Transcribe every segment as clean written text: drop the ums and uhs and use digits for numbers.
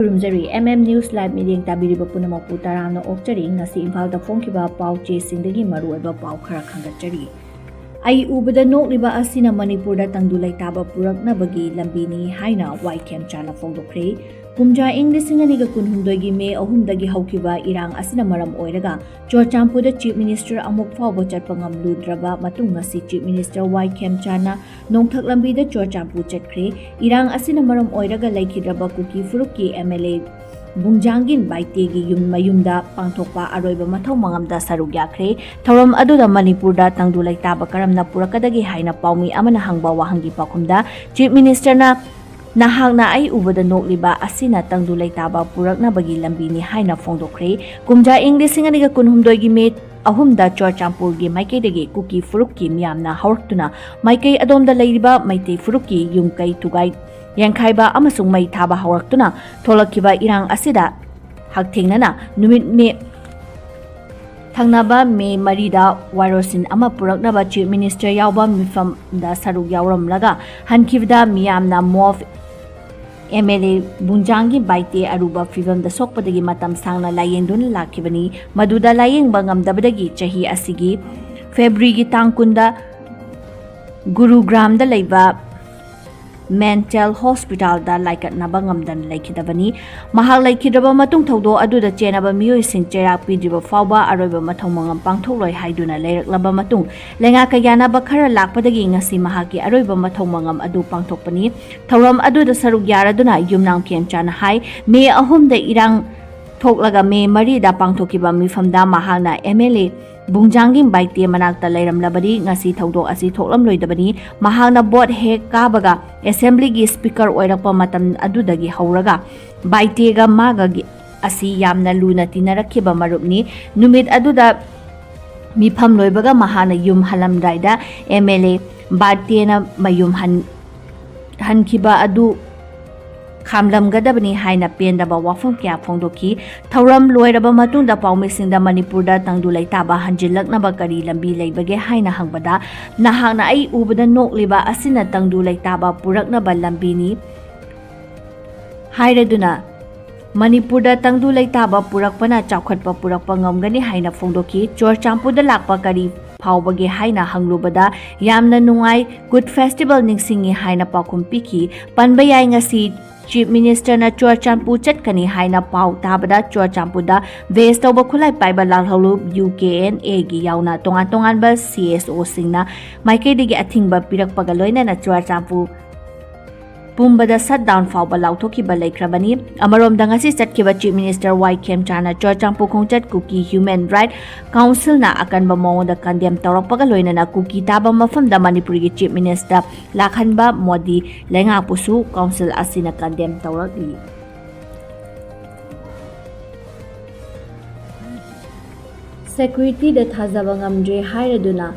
ꯔꯨꯝꯖꯔꯤ News Live Meeting tabiriba punamapu tarana okchari ngasi Imphal da phongkiba pau chesingdagi maruoiba pau khara khangatchari ai ubada nokliba ashina manipurda tungdu leitaba puraknabagi lambini haina YCAM chana phongdokre kumja Englishing aniga kunhumdoigi May 3 haukiba irang asina maram oiraga Chorchampuda Chief Minister amuk fawba chatpa ngamludraba matung ngasi Chief Minister YCAM chana nongthak lambida Chorchampu chatkre irang asina maram oiraga laikhidraba kuki furuki MLA Bungjangin baitegi yum mayumda pangthokpa aroiba mathau mangamda saruk yakre thoram aduda manipurda tungdu leitaba karamna purakadagi haina paumi amana hangba wahangi pakhumda Chief Minister na nahakna ai ubada nokliba ashina tungdu leitaba puraknabagi lambini haina phongdokre kumja Englishing aniga kunhumdoigi May 3 Chorchampurgi maikaidagi kuki furuki miyamna hawrtuna maikai adomda leiriba maitei furuki yumkai tugai Yankhaiba amasung mai thaba hawraktuna tholakiba irang asida hakthengnana numit me thangnaba May 3 da warosin ama puraknaba Chief Minister yawba mifam da saruk yawramlaga hankibda miyamna mof MLA Bunjangi baite aruba fivam da sokpadagi matam sangna layengdun lakibani maduda layeng bangamdabadagi chahi asigi February gi tangkunda Gurugram da leiba Mental Hospital da laikatnaba ngamdan laikidabani mahal laikidaba matung thawdo aduda chenaba miyoi sing cherak pidriba fawba aroiba mathau mangam pangthokloi haiduna leiraklaba matung lenga kayana bakhara lakpadagi ngasi mahaki aroiba mathau mangam adu pangthokpani thoram aduda saruk yaraduna yumnang pm chana hai May 3 da irang thoklaga May 3 da pangthokiba mifamda mahalna MLA Bungjangin baite manakta leiramlabadi ngasi thawdok asi thoklamloidabani mahalna bot hek kabaga assembly gi speaker oirakpa matam adudagi hauraga baite ga maga asi yamna luna tinarakhiba marupni numit aduda mifam loibaga mahana yum halamdaida MLA batena mayum hankhiba adu Khamlamgadabani haina pendaba wafam kya phongdoki thoram loiraba matungda paumesingda Manipurda tungdu leitaba hanjilaknaba kari lambi leibage haina hangbada nahakna ai ubada nokliba asina tungdu leitaba puraknaba lambini hairaduna Manipurda tungdu leitaba purakpana chawkhatpa purakpa ngamgani haina phongdoki Chorchampuda lakpa kari phawbage haina hanglubada yamna nungai good festival ningsingi haina pakhum piki panbayai ngasi Chief Minister na Chorchampu chatkani haina pau tabada Chorchampuda vest tawba khulai paiba lalhalu UKNA gi yauna tongan ba CSO singna maikaidagi athingba pirakpaga loinana Chorchampu pumbada shutdown fawba lauthokiba laikhrabani amaromda ngasi chatkiba Chief Minister YCAM chana Chorchampu khongchat kuki Human Right Council na akanba mawda condemn tawrakpaga loinana kuki taba mafamda Manipuri Chief Minister lakhanba Modi lenga pusu council asina condemn tawrakli Security da thazaba ngamdre hairaduna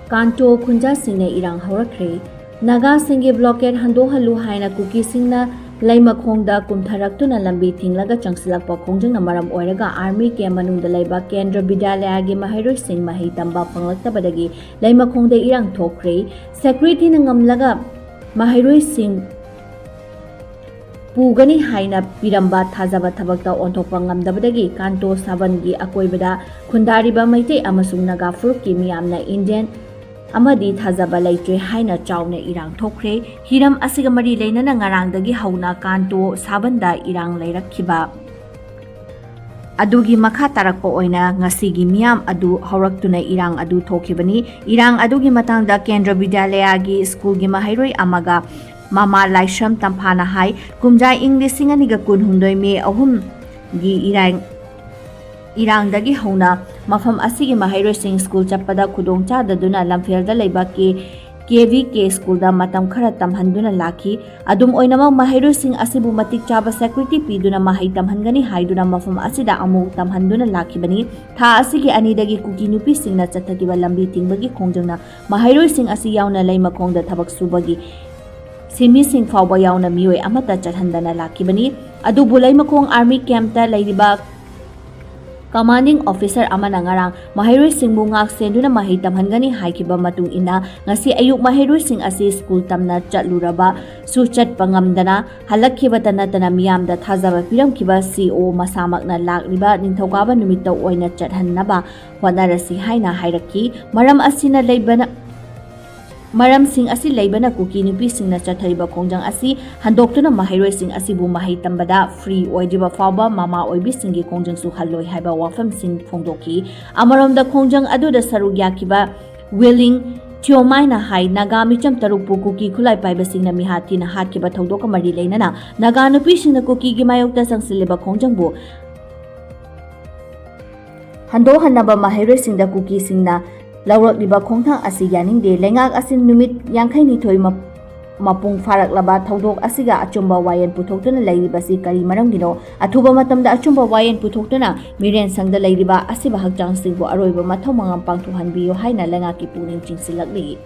kanto khunja singna irang hawrakre Naga singi blockade hando halu haina kuki singna laima khongda kumtharaktuna lambi thinglaga changsilakpa khongjangna maram oiraga army ke manungda laiba kendra vidyalaya gi mahairoi sing mahai tamba panglaktabadagi laima khongda irang thokre security na ngamlaga mahairoi sing pugani haina piramba thajaba thabakta onthokpa ngamdabadagi kanto sabangi akoibada khundariba maite amasung naga furuki miyamna Indian amadi thajaba leitre haina chawne irang thokre hiram asiga mari leinana ngarangdagi hauna kanto sabanda irang leirakhiba adugi makha tarakpa oina ngasigi miyam adu hawraktuna irang adu thokibani irang adugi matangda kendra vidyalaya gi school gi mahairoi amaga mama laisham tamphana hai kumja Englishing aniga kunhumdoi May 3 gi irangdagi hauna mafam asigi mahairoi sing school chappada khudongcha daduna lamfelda leiba ke KVK school da matam khara tamhanduna lakhi adum oinama mahairoi sing asibu matik chaba security piduna mahai tamhangani haiduna mafam asida amu tamhanduna lakhibani tha asigi anidagi kuki nupi singna chathakiba lambi tingbagi khongjangna mahairoi sing asi yauna leima khongda thabak subagi simi sing fawba yauna mioi amata chathandana lakhibani adu bulai makhong army camp ta leiriba commanding officer amana ngarang mahairoi-singbu ngak-senduna mahei tamhangani haikiba matung ina ngasi ayuk mahairoi-sing asi school tamna chatluraba su chatpa ngamdana halakkhibata natana miyamda thajaba piramkiba CO masamakna lakliba ningthokaba numitta oina chathannaba honarasi haina hairaki maramsing asi leibana kuki nupi singna chathariba khongjang asi handoktuna mahairoi sing asibu mahai tambada free oidiba faba mama oibi singi khongjang su halloi haiba wafam sing phongdoki amaromda khongjang aduda saruk yakiba willing Tiomaina hai naga micham tarukpu kuki khulai paiba singna mihati na hatkiba thongdoka mari leinana naga nupi singna kuki gi mayokta sangsileba khongjangbu hando hanaba mahairoi singda kuki singna laurokliba khongthang asi yaningde lengak asin numit yangkhaini thoi mapung faraklaba thongdok asiga achumba wayen puthoktuna leiribasi kari maramgino athuba matamda achumba wayen puthoktuna miren sangda leiriba asiba hakjang singbu aroiba mathau mangam pangthuhanbiyo haina lengaki puning chingsilakli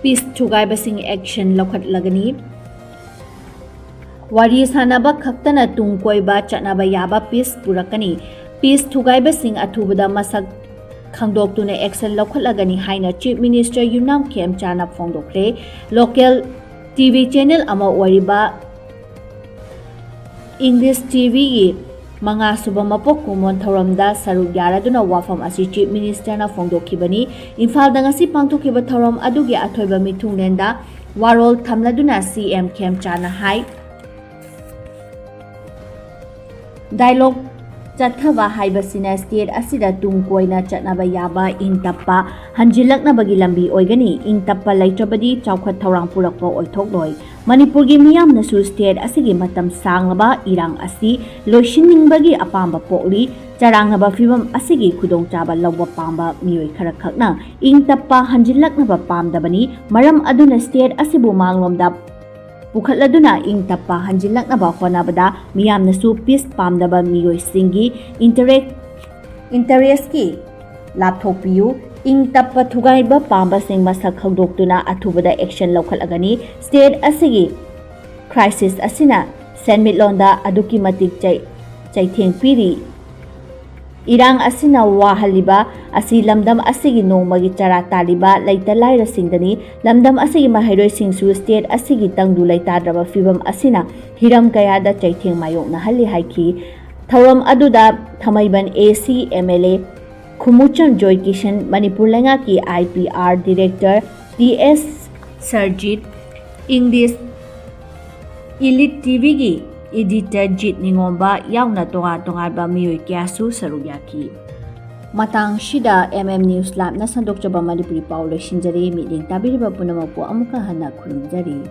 peace thugaibasing action lokhatlagani wari sanaba khaktana tungkoiba chatnaba yaba peace purakani peace thugaibasing athubada masak khangdoktuna action lokhatlagani haina chief minister yumnam kem chana phongdokre local tv channel ama wariba english tv gi manga suba mapok kumon thoramda saruk yaraduna wafam asi chief minister na phongdokhibani imphal da ngasi pangtokhiba thoram adugi athoiba mithunglenda warol thamladuna CM kem chana hai dialogue chathaba haibasina state asida tungkoina chatnaba yaba ingtappa hanjilaknabagi lambi oigani ingtappa laitrabadi chawkhat thorang purakpa oithokloi manipur gi miyam nasu state asigi matam sanglaba irang asi loishinningbagi apamba pokli charangnaba fibam asigi khudong chaba lawba pamba mioi khara khakna ingtappa hanjilaknaba pamdabani maram aduna state asibu manglomda Pukhatladuna ingtappa hanjilaknaba honabada miyamnasu peace pamdaba miyoi singi interest ki lapthopiyu ingtappa thugaiba pamba sing masak khangdoktuna athubada action lokhalagani state asigi crisis asina senmitlonda aduki matik chaitheng piri irang asina wahaliba asi lamdam asigi nongmagi chara taliba leita laira singdani lamdam asigi mahairoi singsu state asigi tangdu leitadraba fibam asina hiram kayada chaitheng mayokna halli haiki thoram aduda thamaiban AC MLA Khumuchan Joy Kishan Manipur lenga ki IPR director DS Sarjit English Elite TV gi editor Jit Ningomba yauna tonga ba miyoi kyasu sarugyaki matang shida News Lab na sandokjaba Manipuri Paulo Shinjari meeting tabiriba punamapu amuka hana khurumjari